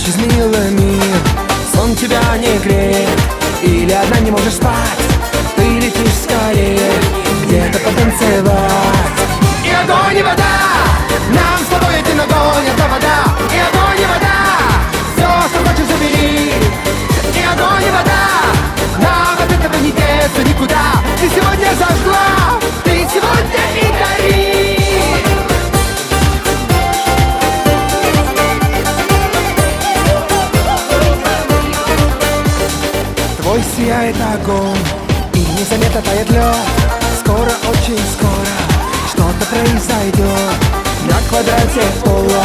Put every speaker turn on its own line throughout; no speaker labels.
Ночь изменила мир, сон тебя не греет, или одна не можешь спать, ты летишь скорее где-то потанцевать. И огонь и вода, нам с тобой один огонь, это вода. И огонь и вода, все, что хочешь, забери. И огонь и вода, нам от этого не деться никуда. Ты сегодня зажгла, ты сегодня и гори. Твой сияет огонь, и незаметно тает лед. Скоро, очень скоро что-то произойдет. На квадрате пола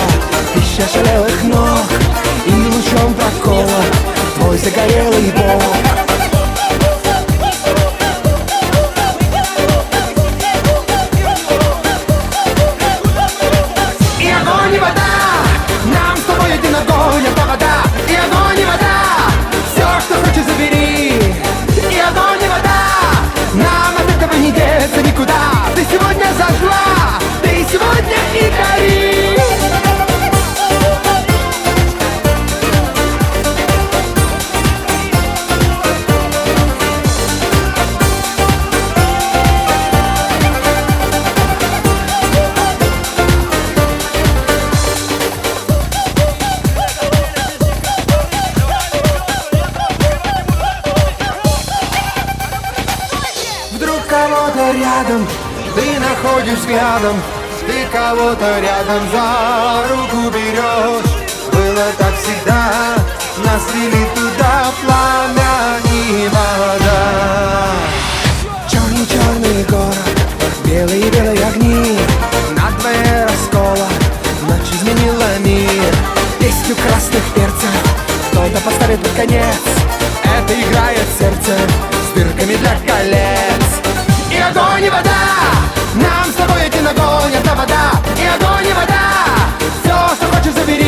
тысяча шалелых ног, и лучом прокола твой загорелый бок. И огонь и вода, нам с тобой один огонь, это вода. И огонь и вода, все, что хочешь, забери. И огонь и вода, нам от этого не деться никуда. Ты сегодня зажгла, ты сегодня и гори. Вдруг кого-то рядом ты находишь взглядом, ты кого-то рядом за руку берешь. Было так всегда, нас вели туда пламя и вода. Черный-черный город, белые-белые огни, надвое раскола, ночь изменила мир. Песню красных перцев кто-то поставит под конец. Это играет сердце с дырками для колец. И огонь и вода, нам с тобой один огонь, это вода. И огонь и вода, все, что хочешь, забери.